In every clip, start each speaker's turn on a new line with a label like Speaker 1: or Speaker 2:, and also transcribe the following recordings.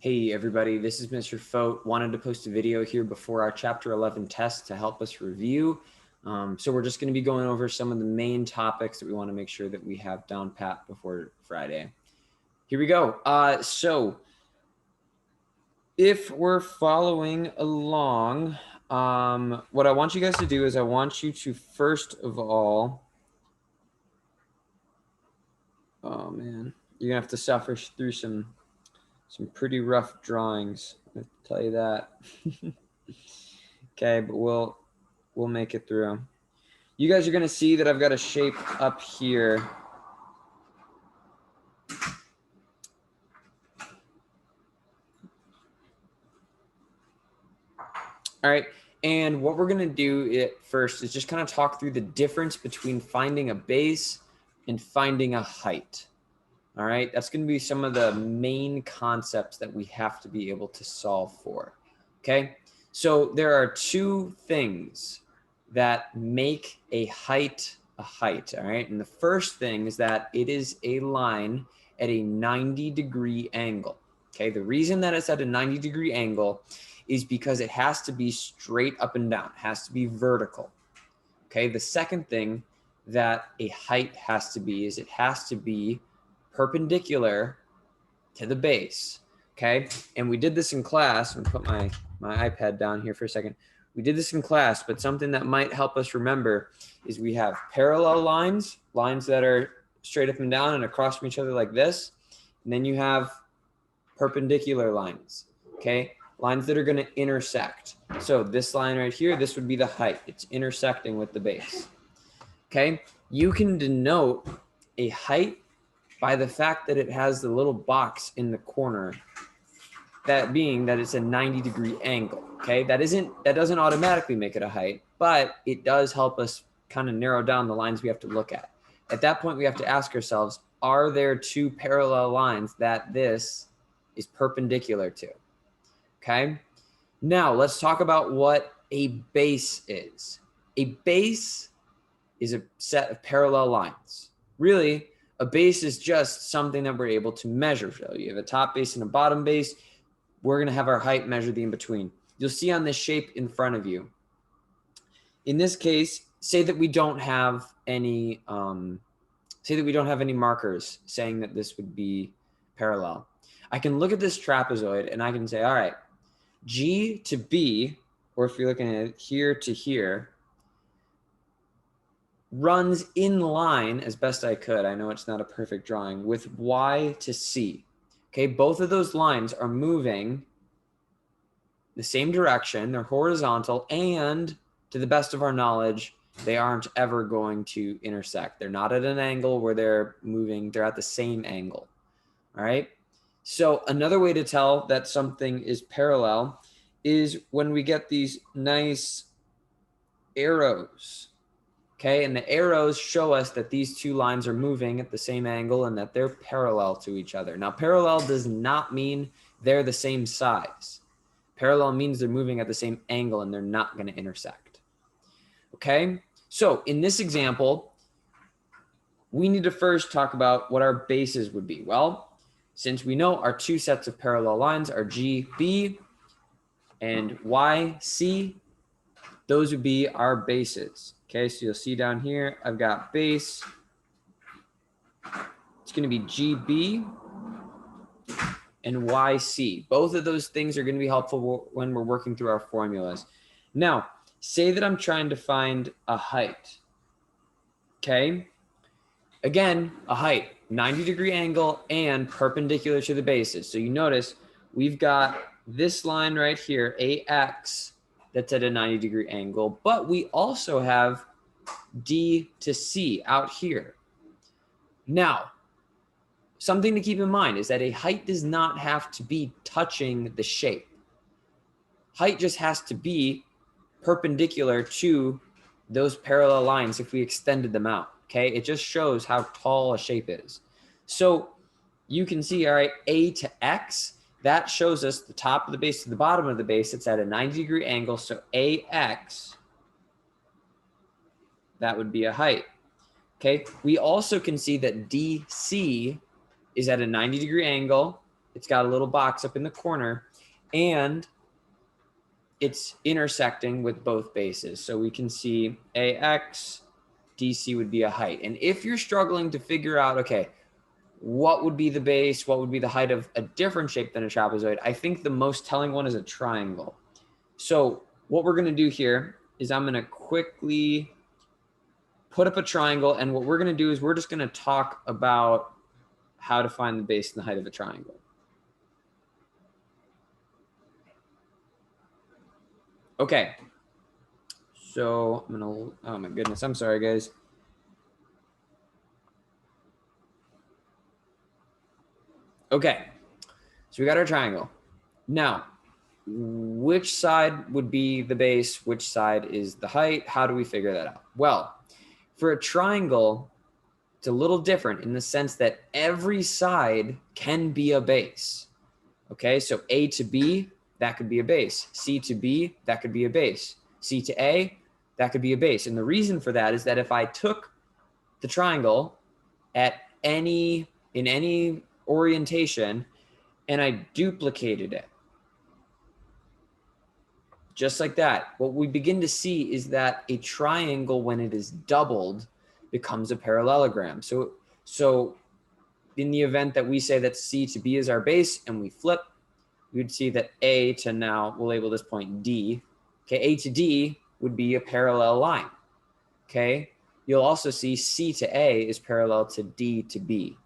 Speaker 1: Hey everybody, this is Mr. Fote. Wanted to post a video here before our Chapter 11 test to help us review. So we're just going to be going over some of the main topics that we want to make sure that we have down pat before Friday. Here we go. So if we're following along, what I want you guys to do is I want you to first of all, oh man, you're going to have to suffer through some pretty rough drawings. I have to tell you that. Okay, but we'll make it through. You guys are going to see that I've got a shape up here. All right, and what we're going to do first is just kind of talk through the difference between finding a base and finding a height. All right, that's going to be some of the main concepts that we have to be able to solve for. Okay, so there are two things that make a height. All right, and the first thing is that it is a line at a 90-degree angle. Okay, the reason that it's at a 90-degree angle is because it has to be straight up and down. It has to be vertical. Okay, the second thing that a height has to be is it has to be perpendicular to the base. Okay, and we did this in class. I'm gonna put my iPad down here for a second. We did this in class, but something that might help us remember is we have parallel lines that are straight up and down and across from each other like this. And then you have perpendicular lines, okay? Lines that are gonna intersect. So this line right here, this would be the height. It's intersecting with the base, okay? You can denote a height by the fact that it has the little box in the corner, that being that it's a 90-degree angle, okay? That doesn't automatically make it a height, but it does help us kind of narrow down the lines we have to look at. At that point, we have to ask ourselves, are there two parallel lines that this is perpendicular to? Okay? Now, let's talk about what a base is. A base is a set of parallel lines. Really, a base is just something that we're able to measure. So you have a top base and a bottom base. We're going to have our height measure the in between. You'll see on this shape in front of you. In this case, say that we don't have any markers saying that this would be parallel. I can look at this trapezoid and I can say, all right, G to B, or if you're looking at it here to here, runs in line as best I could. I know it's not a perfect drawing, with Y to C. Okay, both of those lines are moving the same direction. They're horizontal, and to the best of our knowledge, they aren't ever going to intersect. They're not at an angle where they're moving. They're at the same angle. All right. So another way to tell that something is parallel is when we get these nice arrows. Okay, and the arrows show us that these two lines are moving at the same angle and that they're parallel to each other. Now, parallel does not mean they're the same size. Parallel means they're moving at the same angle and they're not going to intersect. Okay, so in this example, we need to first talk about what our bases would be. Well, since we know our two sets of parallel lines are GB and YC, those would be our bases. Okay, so you'll see down here, I've got base. It's going to be GB and YC. Both of those things are going to be helpful when we're working through our formulas. Now, say that I'm trying to find a height. Okay, again, a height, 90-degree angle and perpendicular to the bases. So you notice we've got this line right here, AX, that's at a 90-degree angle, but we also have D to C out here. Now, something to keep in mind is that a height does not have to be touching the shape. Height just has to be perpendicular to those parallel lines if we extended them out, okay? It just shows how tall a shape is. So you can see, all right, A to X, that shows us the top of the base to the bottom of the base. It's at a 90-degree angle, so AX, that would be a height. Okay, we also can see that DC is at a 90-degree angle, It's got a little box up in the corner, and it's intersecting with both bases. So we can see AX, DC would be a height. And if you're struggling to figure out, okay, what would be the base, what would be the height of a different shape than a trapezoid, I think the most telling one is a triangle. So what we're going to do here is I'm going to quickly put up a triangle, and what we're going to do is we're just going to talk about how to find the base and the height of a triangle. Okay, so I'm gonna, oh my goodness, I'm sorry guys. Okay, so we got our triangle. Now, which side would be the base? Which side is the height? How do we figure that out? Well, for a triangle, it's a little different in the sense that every side can be a base. Okay, so A to B, that could be a base. C to B, that could be a base. C to A, that could be a base. And the reason for that is that if I took the triangle in any orientation and I duplicated it, just like that, what we begin to see is that a triangle, when it is doubled, becomes a parallelogram. So in the event that we say that C to B is our base and we flip, we'd see that A to, now we'll label this point D. Okay, A to D would be a parallel line. Okay, you'll also see C to A is parallel to D to B.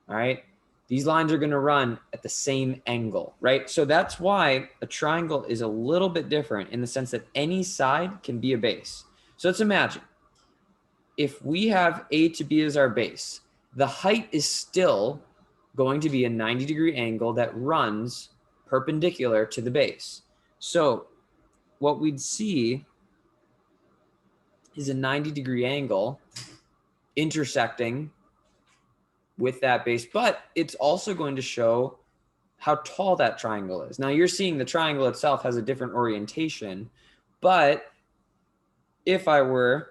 Speaker 1: All right, these lines are going to run at the same angle, right? So that's why a triangle is a little bit different in the sense that any side can be a base. So let's imagine if we have A to B as our base, the height is still going to be a 90-degree angle that runs perpendicular to the base. So what we'd see is a 90-degree angle intersecting with that base, but it's also going to show how tall that triangle is. Now you're seeing the triangle itself has a different orientation, but if I were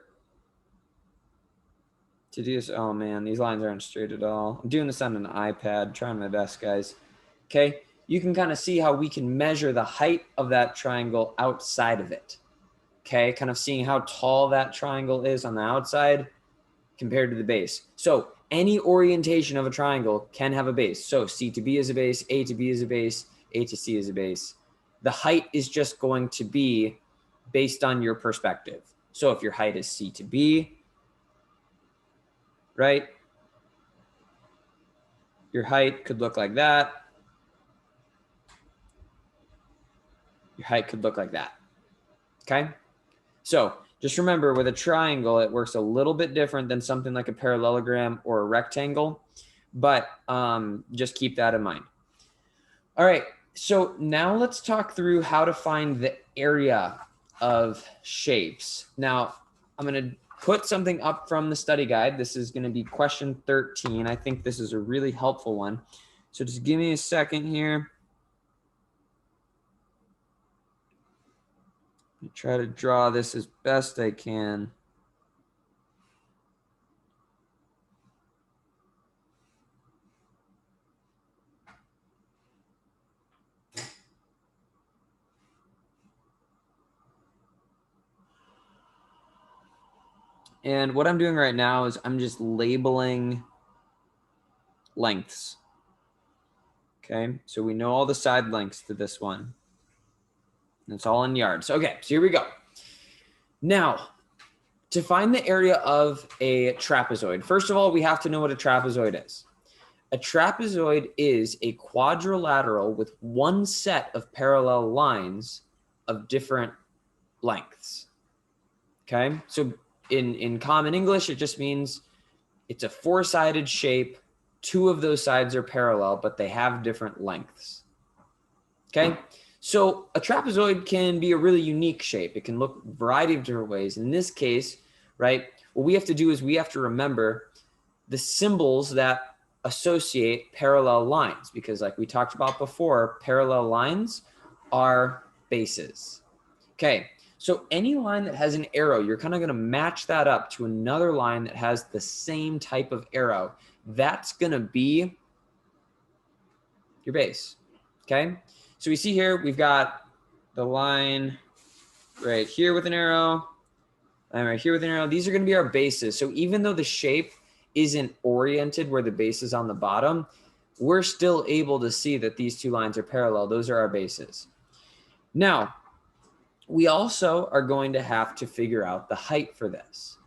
Speaker 1: to do this, oh man, these lines aren't straight at all. I'm doing this on an iPad, trying my best, guys. Okay, you can kind of see how we can measure the height of that triangle outside of it. Okay, kind of seeing how tall that triangle is on the outside compared to the base. So any orientation of a triangle can have a base. So C to B is a base, A to B is a base, A to C is a base. The height is just going to be based on your perspective. So if your height is C to B, right? Your height could look like that. Your height could look like that. Okay? So just remember, with a triangle, it works a little bit different than something like a parallelogram or a rectangle, but just keep that in mind. All right, so now let's talk through how to find the area of shapes. Now, I'm going to put something up from the study guide. This is going to be question 13. I think this is a really helpful one. So just give me a second here. Try to draw this as best I can. And what I'm doing right now is I'm just labeling lengths. Okay, so we know all the side lengths to this one. And it's all in yards. Okay, so here we go. Now, to find the area of a trapezoid, first of all, we have to know what a trapezoid is. A trapezoid is a quadrilateral with one set of parallel lines of different lengths. Okay, so in common English, it just means it's a four-sided shape. Two of those sides are parallel, but they have different lengths. Okay, so a trapezoid can be a really unique shape. It can look a variety of different ways. In this case, right, what we have to do is we have to remember the symbols that associate parallel lines, because like we talked about before, parallel lines are bases. Okay, so any line that has an arrow, you're kind of going to match that up to another line that has the same type of arrow. That's going to be your base, okay? So we see here, we've got the line right here with an arrow, and right here with an arrow. These are gonna be our bases. So even though the shape isn't oriented where the base is on the bottom, we're still able to see that these two lines are parallel. Those are our bases. Now, we also are going to have to figure out the height for this,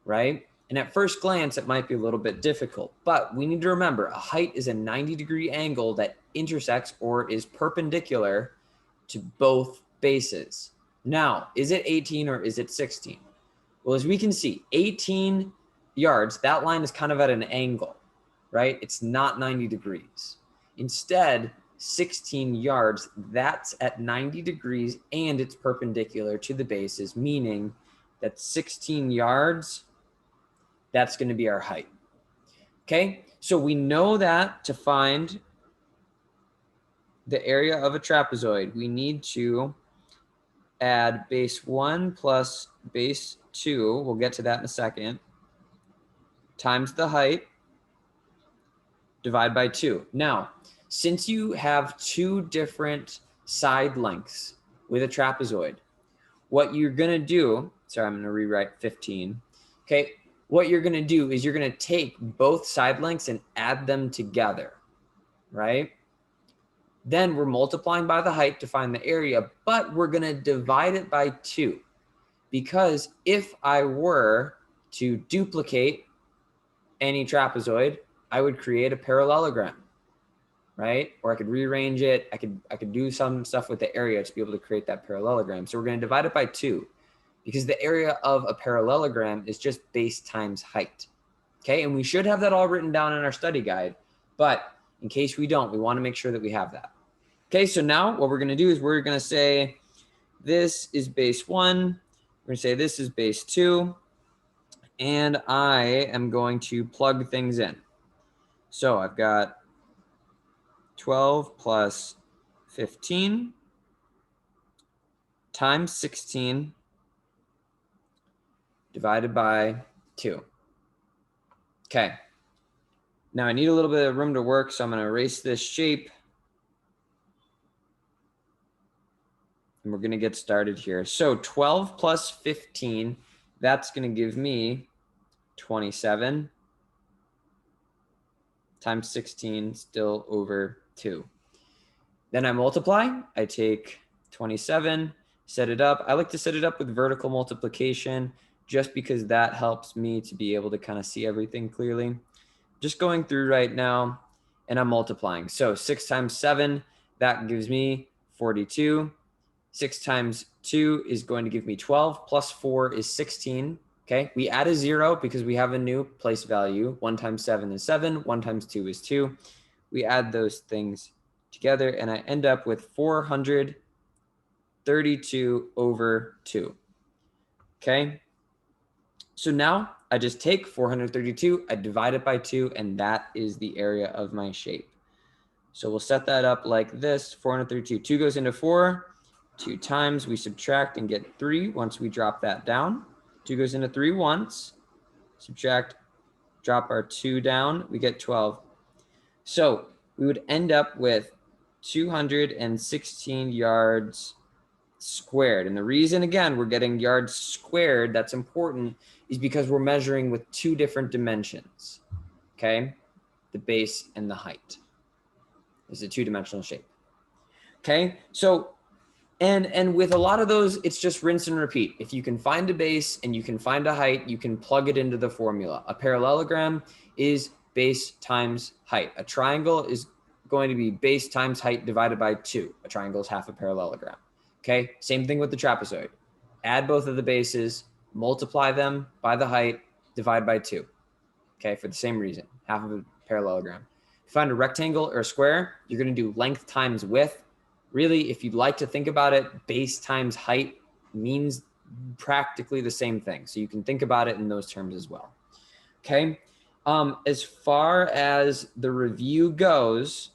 Speaker 1: right? And at first glance, it might be a little bit difficult, but we need to remember a height is a 90-degree angle that intersects or is perpendicular to both bases. Now, is it 18 or is it 16? Well, as we can see, 18 yards, that line is kind of at an angle, right? It's not 90 degrees. Instead, 16 yards, that's at 90 degrees and it's perpendicular to the bases, meaning that 16 yards, that's going to be our height. Okay, so we know that to find the area of a trapezoid, we need to add base 1 plus base 2, we'll get to that in a second, times the height, divide by 2. Now, since you have two different side lengths with a trapezoid, what you're going to do, sorry, I'm going to rewrite 15. Okay, what you're going to do is you're going to take both side lengths and add them together, right? Then we're multiplying by the height to find the area, but we're going to divide it by 2. Because if I were to duplicate any trapezoid, I would create a parallelogram, right? Or I could rearrange it. I could do some stuff with the area to be able to create that parallelogram. So we're going to divide it by 2 because the area of a parallelogram is just base times height. Okay, and we should have that all written down in our study guide, but in case we don't, we want to make sure that we have that. Okay, so now what we're going to do is we're going to say this is base 1. We're going to say this is base 2. And I am going to plug things in. So I've got 12 plus 15 times 16 divided by 2. Okay. Now I need a little bit of room to work, so I'm going to erase this shape. And we're going to get started here. So 12 plus 15, that's going to give me 27 times 16, still over 2. Then I multiply. I take 27, set it up. I like to set it up with vertical multiplication just because that helps me to be able to kind of see everything clearly. Just going through right now, and I'm multiplying. So 6 times 7, that gives me 42. 6 times 2 is going to give me 12, plus 4 is 16. Okay, we add a 0 because we have a new place value. 1 times 7 is 7, 1 times 2 is 2. We add those things together, and I end up with 432 over 2. Okay, so now I just take 432, I divide it by 2, and that is the area of my shape. So we'll set that up like this, 432. 2 goes into 4, 2 times, we subtract and get 3 once we drop that down. 2 goes into 3 once, subtract, drop our 2 down, we get 12. So we would end up with 216 yards squared. And the reason, again, we're getting yards squared, that's important, is because we're measuring with 2 different dimensions, okay? The base and the height. This is a 2-dimensional shape, okay? So, and with a lot of those, it's just rinse and repeat. If you can find a base and you can find a height, you can plug it into the formula. A parallelogram is base times height. A triangle is going to be base times height divided by 2. A triangle is half a parallelogram. Okay, same thing with the trapezoid. Add both of the bases, multiply them by the height, divide by 2. Okay, for the same reason, half of a parallelogram. If you find a rectangle or a square, you're going to do length times width. Really, if you'd like to think about it, base times height means practically the same thing. So you can think about it in those terms as well. Okay, as far as the review goes,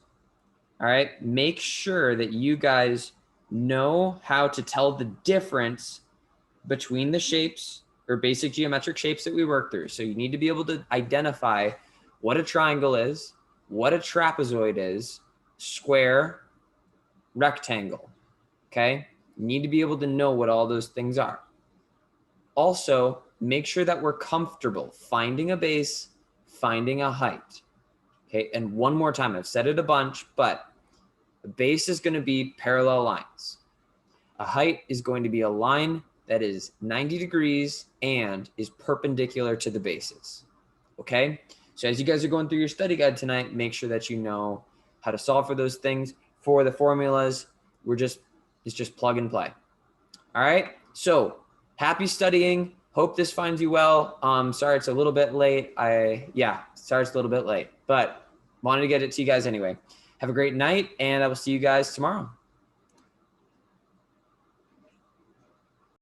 Speaker 1: all right, make sure that you guys know how to tell the difference between the shapes or basic geometric shapes that we work through. So you need to be able to identify what a triangle is, what a trapezoid is, square, rectangle. Okay? You need to be able to know what all those things are. Also, make sure that we're comfortable finding a base, finding a height. Okay, and one more time, I've said it a bunch, but the base is going to be parallel lines. A height is going to be a line that is 90 degrees and is perpendicular to the bases. Okay, so as you guys are going through your study guide tonight, make sure that you know how to solve for those things. For the formulas, it's just plug and play. All right, so happy studying. Hope this finds you well. Sorry it's a little bit late. Sorry it's a little bit late, but wanted to get it to you guys anyway. Have a great night, and I will see you guys tomorrow.